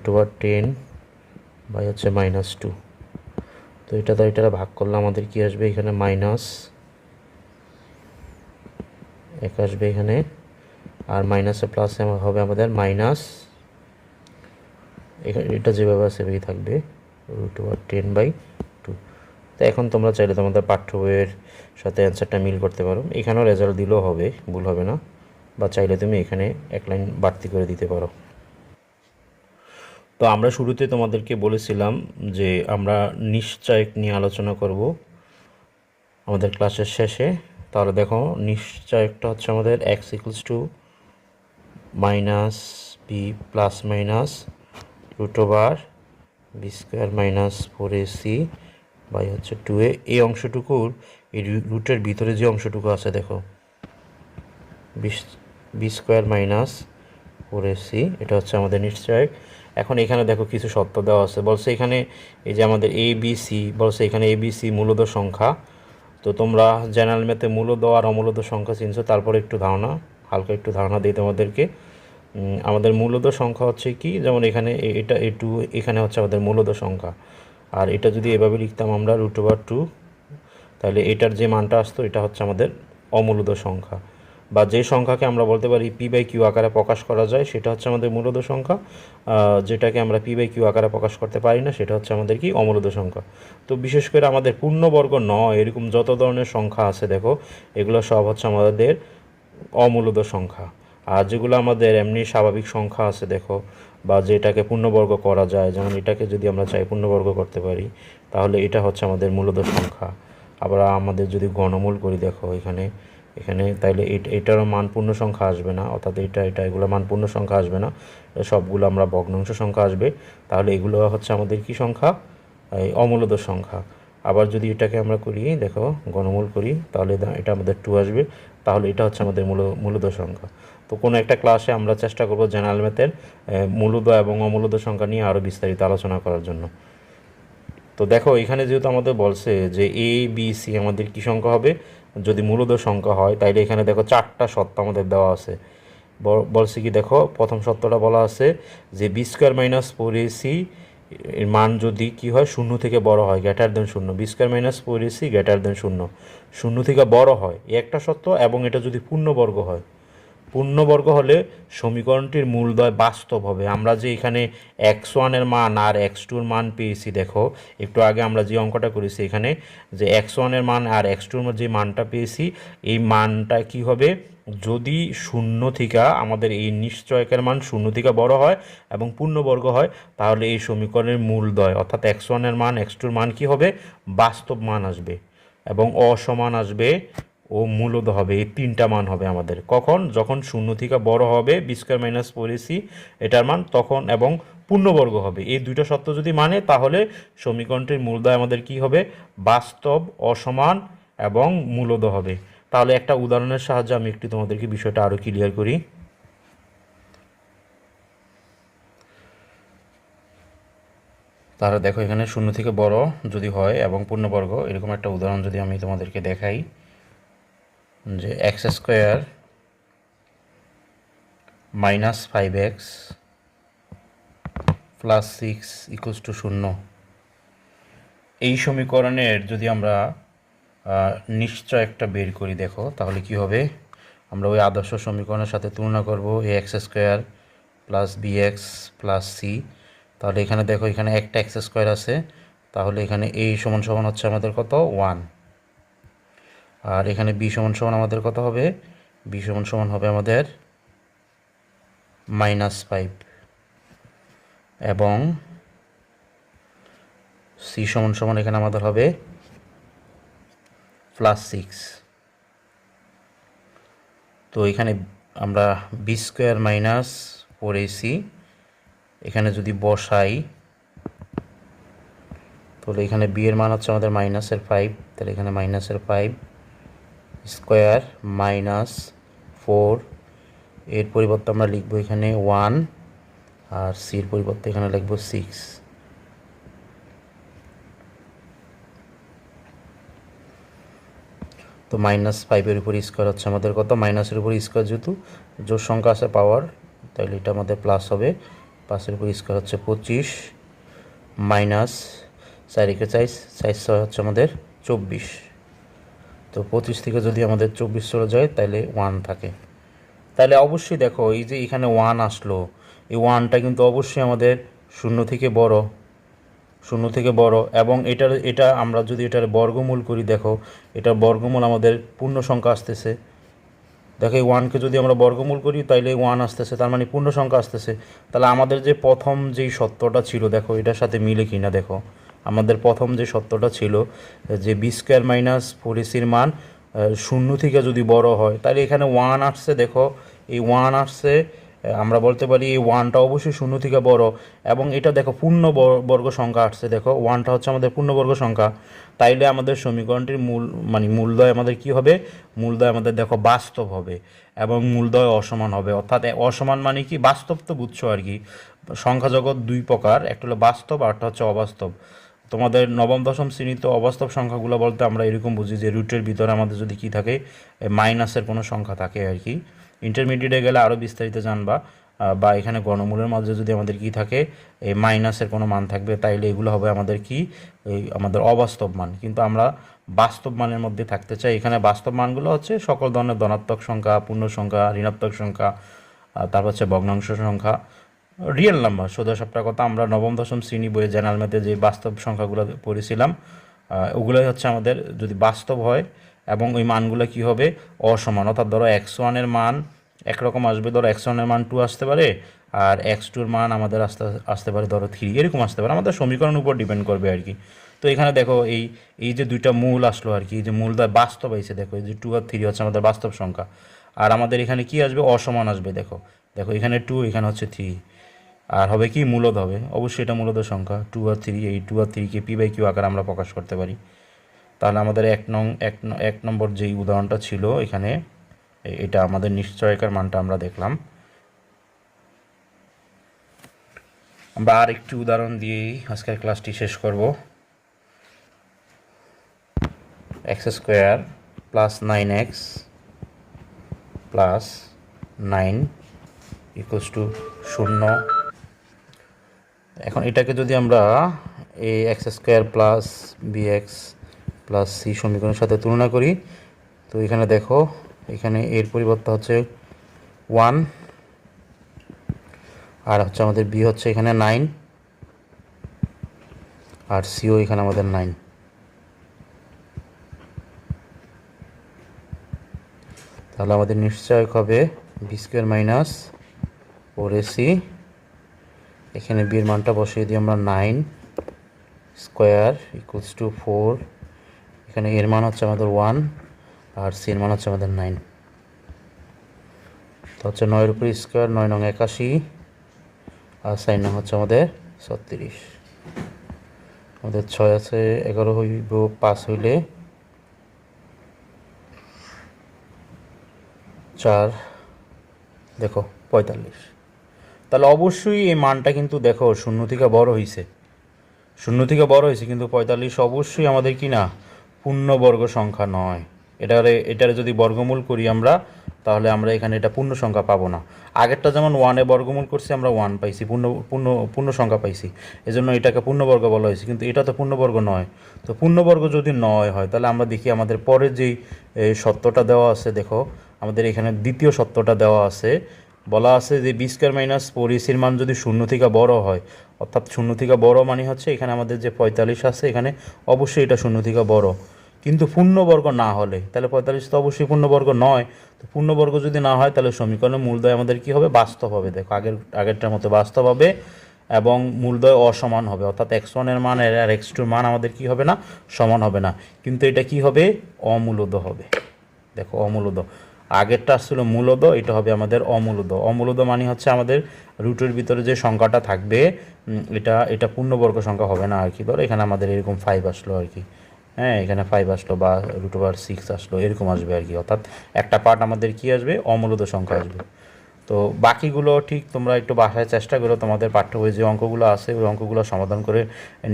√10 বাই হচ্ছে -2। তো এটা ভাগ করলে আমাদের কি আসবে, এখানে -1 আসবে এখানে, আর মাইনাসে প্লাসে হবে আমাদের মাইনাস, এটা যেভাবে আছে সেভাবেই থাকবে, √10/2। তো এখন তোমরা চাইলে তোমাদের পাঠ্য বইয়ের সাথে অ্যান্সারটা মিল করতে পারো, এখানেও রেজাল্ট দিলেও হবে, ভুল হবে না, বা চাইলে তুমি এখানে এক লাইন বাড়তি করে দিতে পারো। তো আমরা শুরুতে তোমাদেরকে বলেছিলাম যে আমরা নিশ্চয়ক নিয়ে আলোচনা করব আমাদের ক্লাসের শেষে। তাহলে দেখো, নিশ্চয়কটা হচ্ছে আমাদের x = -b plus minus √b² - 4ac by হচ্ছে 2a। এই অংশটুকুর, এই রুটের ভিতরে যে অংশটুকু আছে দেখো, b² - 4ac, এটা হচ্ছে আমাদের নিশ্চয়ক। এখন এখানে দেখো কিছু শর্ত দেওয়া আছে, বলছে এখানে এই যে আমাদের abc, বলছে এখানে abc মূলদ সংখ্যা। তো তোমরা জেনারেল ম্যাথে মূলদ আর অমূলদ সংখ্যা চিনছো, তারপরে একটু হালকা একটু ধারণা দিই তোমাদেরকে। আমাদের মূলদ সংখ্যা হচ্ছে কি, যেমন এখানে এটা a2, এখানে হচ্ছে আমাদের মূলদ সংখ্যা। আর এটা যদি এভাবে লিখতাম আমরা √2, তাহলে এটার যে মানটা আসতো এটা হচ্ছে আমাদের অমূলদ সংখ্যা, বা যে সংখ্যাকে আমরা বলতে পারি p/q আকারে প্রকাশ করা যায় সেটা হচ্ছে আমাদের মূলদ সংখ্যা। যেটাকে আমরা p/q আকারে প্রকাশ করতে পারি না সেটা হচ্ছে আমাদের কি, অমূলদ সংখ্যা। তো বিশেষ করে আমাদের পূর্ণবর্গ নয় এরকম যত ধরনের সংখ্যা আছে দেখো, এগুলো সব হচ্ছে আমাদের অমূলদ সংখ্যা। আর যেগুলো আমাদের এমনি স্বাভাবিক সংখ্যা আছে দেখো, বা যেটাকে পূর্ণবর্গ করা যায়, যেমন এটাকে যদি আমরা চাই পূর্ণবর্গ করতে পারি, তাহলে এটা হচ্ছে আমাদের মূলদ সংখ্যা। আবার আমাদের যদি ঘনমূল করি, দেখো এখানে তাইলে এটারও মান পূর্ণ সংখ্যা আসবে না, অর্থাৎ এগুলো মান পূর্ণ সংখ্যা আসবে না, সবগুলো আমরা ভগ্নাংশ সংখ্যা আসবে। তাহলে এগুলো হচ্ছে আমাদের কি সংখ্যা, এই অমূলদ সংখ্যা। আবার যদি এটাকে আমরা করি, দেখো ঘনমূল করি, তাহলে এটা আমাদের 2 আসবে, তাহলে এটা হচ্ছে আমাদের মূলদ সংখ্যা। তো কোনো একটা ক্লাসে আমরা চেষ্টা করব জেনারেল ম্যাথের মূলদ এবং অমূলদ সংখ্যা নিয়ে আরও বিস্তারিত আলোচনা করার জন্য। তো দেখো এখানে যেহেতু আমাদের বলছে যে এ বি সি আমাদের কী সংখ্যা হবে, যদি মূলদ সংখ্যা হয়, তাইলে এখানে দেখো 4টা শর্ত আমাদের দেওয়া আছে। বলছে কি দেখো, প্রথম সত্যটা বলা আছে যে b square minus four a c এর মান যদি কি হয় শূন্য থেকে বড় হয়, গ্রেটার দেন শূন্য, b square minus four a c greater than শূন্য, শূন্য থেকে বড় হয়, এই একটা সত্য, এবং এটা যদি পূর্ণবর্গ হয়, পূর্ণবর্গ হলে সমীকরণটির মূলদ্বয় বাস্তব হবে। আমরা যে এখানে এক্স ওয়ানের মান আর এক্স টুর মান পেয়েছি, দেখো একটু আগে আমরা যে অঙ্কটা করেছি এখানে, যে এক্স ওয়ানের মান আর এক্স টুর যে মানটা পেয়েছি, এই মানটা কি হবে, যদি শূন্য থেকে আমাদের এই নিশ্চয়কের মান শূন্য থেকে বড় হয় এবং পূর্ণবর্গ হয়, তাহলে এই সমীকরণের মূলদ্বয় অর্থাৎ এক্স ওয়ানের মান এক্স টুর মান কি হবে, বাস্তব মান আসবে এবং অসমান আসবে ও মূলদ হবে। এই তিনটা মান হবে আমাদের কখন, যখন শূন্য থেকে বড় হবে b square minus four a c এটার মান তখন, এবং পূর্ণবর্গ হবে। এই দুইটা সত্য যদি মানে, তাহলে সমীকরণটির মূলদ্বয় আমাদের কি হবে, বাস্তব, অসমান এবং মূলদ হবে। তাহলে একটা উদাহরণের সাহায্যে আমি একটু তোমাদেরকে বিষয়টা আরও ক্লিয়ার করি। তাহলে দেখো এখানে শূন্য থেকে বড় যদি হয় এবং পূর্ণবর্গ, এরকম একটা উদাহরণ যদি আমি তোমাদেরকে দেখাই, যে x square minus five x plus six equals to শূন্য, এই সমীকরণের যদি আমরা নিশ্চয় একটা বের করি, দেখো তাহলে কি হবে, আমরা ওই আদর্শ সমীকরণের সাথে তুলনা করব, a x square plus b x plus c. তাহলে এখানে দেখো এখানে একটা এক্স স্কোয়ার আছে, তাহলে এখানে এ সমান সমান হচ্ছে আমাদের কত, ওয়ান, আর এখানে বি সমান সমান আমাদের কত হবে, বি সমান সমান হবে আমাদের মাইনাস ফাইভ, এবং সি সমান সমান এখানে আমাদের হবে প্লাস সিক্স। তো এখানে আমরা b square minus four a c এখানে যদি বসাই, তাহলে এখানে বি এর মান হচ্ছে আমাদের মাইনাসের ফাইভ, তাহলে এখানে মাইনাসের ফাইভ স্কোয়ার মাইনাস ফোর, এর পরিবর্তে আমরা লিখবো এখানে ওয়ান, আর সির পরিবর্তে এখানে লিখবো সিক্স। তো মাইনাস ফাইভের উপর স্কোয়ার হচ্ছে আমাদের কত, মাইনাসের উপর স্কোয়ার যেহেতু জোর সংখ্যা আছে পাওয়ার, তাহলে এটা আমাদের প্লাস হবে, পাঁচের উপর স্কোয়ার হচ্ছে 25, মাইনাস চারিকে চাইজ, চাইজ ছয় হচ্ছে আমাদের 24। তো 25 থেকে যদি আমাদের 24 চলে যায়, তাহলে ওয়ান থাকে। তাহলে অবশ্যই দেখো এই যে এখানে ওয়ান আসলো, এই ওয়ানটা কিন্তু অবশ্যই আমাদের শূন্য থেকে বড়, শূন্য থেকে বড়, এবং এটা আমরা যদি এটার বর্গমূল করি, দেখো এটার বর্গমূল আমাদের পূর্ণ সংখ্যা আসতেছে। দেখো এই ওয়ানকে যদি আমরা বর্গমূল করি, তাইলে ওয়ান আসতেছে, তার মানে পূর্ণ সংখ্যা আসতেছে। তাহলে আমাদের যে প্রথম যেই সত্যটা ছিল, দেখো এটার সাথে মিলে কিনা, দেখো আমাদের প্রথম যে সত্যটা ছিল যে বি স্কোয়ার মাইনাস ফোর এসির মান শূন্য থেকে যদি বড় হয়, তাহলে এখানে ওয়ান আসছে, দেখো এই ওয়ান আসছে, আমরা বলতে পারি এই ওয়ানটা অবশ্যই শূন্য থেকে বড়, এবং এটা দেখো পূর্ণ বর্গ সংখ্যা আসছে, দেখো ওয়ানটা হচ্ছে আমাদের পূর্ণবর্গ সংখ্যা। তাইলে আমাদের সমীকরণটির মূলদ্বয় আমাদের কি হবে, মূলদ্বয় আমাদের দেখো বাস্তব হবে এবং মূলদ্বয় অসমান হবে। অর্থাৎ অসমান মানে কি, বাস্তব তো বুঝছো আর কি, সংখ্যা জগৎ দুই প্রকার, একটা হলো বাস্তব আর একটা হচ্ছে অবাস্তব। তোমাদের নবম দশম শ্রেণীতে অবাস্তব সংখ্যাগুলো বলতে আমরা এরকম বুঝি যে রুটের ভিতরে আমাদের যদি কি থাকে, মাইনাসের কোনো সংখ্যা থাকে আর কি। ইন্টারমিডিয়েটে গেলে আরও বিস্তারিত জানবা, বা এখানে গণমূলের মাঝে যদি আমাদের কি থাকে, এই মাইনাসের কোনো মান থাকবে, তাইলে এগুলো হবে আমাদের কি, এই আমাদের অবাস্তব মান। কিন্তু আমরা বাস্তব মানের মধ্যে থাকতে চাই। এখানে বাস্তব মানগুলো হচ্ছে সকল ধরনের ধনাত্মক সংখ্যা, পূর্ণ সংখ্যা, ঋণাত্মক সংখ্যা, তারপর হচ্ছে ভগ্নাংশ সংখ্যা, রিয়েল নাম্বার। সোজা সাপটা কথা, আমরা নবম দশম শ্রেণী বইয়ে জেনারেল ম্যাথে যে বাস্তব সংখ্যাগুলো পড়েছিলাম, ওগুলোই হচ্ছে আমাদের যদি বাস্তব হয়, এবং ওই মানগুলো কি হবে, অসমান। অর্থাৎ ধরো এক্স ওয়ানের মান একরকম আসবে, ধরো এক্স ওয়ানের মান টু আসতে পারে, আর এক্স টুর মান আমাদের আসতে পারে ধরো থ্রি, এরকম আসতে পারে, আমাদের সমীকরণের উপর ডিপেন্ড করবে আর কি। তো এখানে দেখো এই এই যে দুইটা মূল আসলো আর কি, এই যে মূলটা বাস্তব আইছে, দেখো এই যে টু আর থ্রি হচ্ছে আমাদের বাস্তব সংখ্যা, আর আমাদের এখানে কি আসবে, অসমান আসবে। দেখো দেখো এখানে টু, এখানে হচ্ছে থ্রি, আর হবে কি, মূলদ হবে, অবশ্যই এটা মূলদ সংখ্যা টু আর থ্রি। এই টু আর থ্রিকে পি বাই কিউ আকারে আমরা প্রকাশ করতে পারি। তাহলে আমাদের এক নম্বর যেই উদাহরণটা ছিল এখানে, এটা আমাদের নিশ্চয়কার মানটা আমরা দেখলাম। আমরা আর একটি উদাহরণ দিয়েই আজকের ক্লাসটি শেষ করব। X square plus nine x plus nine equals to 0। এখন এটাকে যদি আমরা এই x square plus b x plus c সমীকরণের সাথে তুলনা করি, তো এখানে দেখো এখানে এর পরিবর্তে হচ্ছে 1, আর হচ্ছে আমাদের বি হচ্ছে এখানে 9, আর সিও এখানে আমাদের 9। তাহলে আমাদের নিশ্চয়ক হবে বি স্কোয়ার মাইনাস 4ac, এখানে বির মানটা বসিয়ে দিই আমরা 9 স্কোয়ার ইকুয়ালস টু 4, এখানে এর মান হচ্ছে আমাদের 1 আর সির মান হচ্ছে আমাদের 9। তো হচ্ছে 9-এর উপর স্কোয়ার, 9 নং 81, আর 4 নং হচ্ছে আমাদের 36। আমাদের 6 আছে, 11 হইব, 5 হইলে 4, দেখো 45। তাহলে অবশ্যই এই মানটা কিন্তু দেখো শূন্য থেকে বড় হয়েছে, কিন্তু 45 অবশ্যই আমাদের কি না পূর্ণবর্গ সংখ্যা নয়। এটারে যদি বর্গমূল করি আমরা, তাহলে আমরা এখানে এটা পূর্ণ সংখ্যা পাবো না। আগেরটা যেমন 1-এ বর্গমূল করছি আমরা 1 পাইছি, পূর্ণ সংখ্যা পাইছি, এজন্য এটাকে পূর্ণবর্গ বলা হয়েছে, কিন্তু এটা তো পূর্ণবর্গ নয়। তো পূর্ণবর্গ যদি নয় হয়, তাহলে আমরা দেখি আমাদের পরের যেই সত্যটা দেওয়া আছে, দেখো আমাদের এখানে দ্বিতীয় সত্যটা দেওয়া আছে, বলা আছে যে বি স্কোয়ার মাইনাস 4ac মান যদি শূন্য থেকে বড় হয়, অর্থাৎ শূন্য থেকে বড় মানে হচ্ছে এখানে আমাদের যে 45 আছে, এখানে অবশ্যই এটা শূন্য থেকে বড়, কিন্তু পূর্ণবর্গ না হলে তাহলে 45 তো অবশ্যই পূর্ণবর্গ নয়। তো পূর্ণবর্গ যদি না হয়, তাহলে সমীকরণের মূলদ্বয় আমাদের কী হবে, বাস্তব হবে। দেখো আগেরটার মতো বাস্তব হবে, এবং মূলদ্বয় অসমান হবে, অর্থাৎ x1 এর মান আর x2 এর মান আমাদের কি হবে না, সমান হবে না, কিন্তু এটা কি হবে, অমূলদ হবে। দেখো অমূলদ, আগেরটা আসছিল মূলদ, এটা হবে আমাদের অমূলদ। অমূলদ মানে হচ্ছে আমাদের রুটের ভিতরে যে সংখ্যাটা থাকবে, এটা পূর্ণবর্গ সংখ্যা হবে না আর কি। ধরো এখানে আমাদের এরকম 5 আসলো আর কি, হ্যাঁ এখানে 5 আসলো বা √6 আসলো, এরকম আসবে আর কি, অর্থাৎ একটা পার্ট আমাদের কি আসবে, অমূলদ সংখ্যা আসবে। তো বাকিগুলো ঠিক তোমরা একটু বাসায় চেষ্টা করো, তোমাদের পাঠ্য বই যে অঙ্কগুলো আছে ওই অঙ্কগুলো সমাধান করে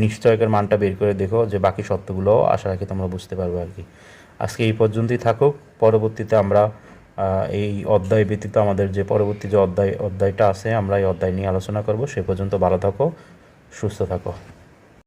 নিশ্চয়কের মানটা বের করে দেখো, যে বাকি সত্যগুলো আশা রাখি তোমরা বুঝতে পারবে আর কি। আজকে এই পর্যন্তই থাকুক, পরবর্তীতে আমরা এই অধ্যায় ব্যতীত আমাদের যে পরবর্তী যে অধ্যায়টা আছে, আমরা এই অধ্যায় নিয়ে আলোচনা করব। সে পর্যন্ত ভালো থাকো, সুস্থ থাকো।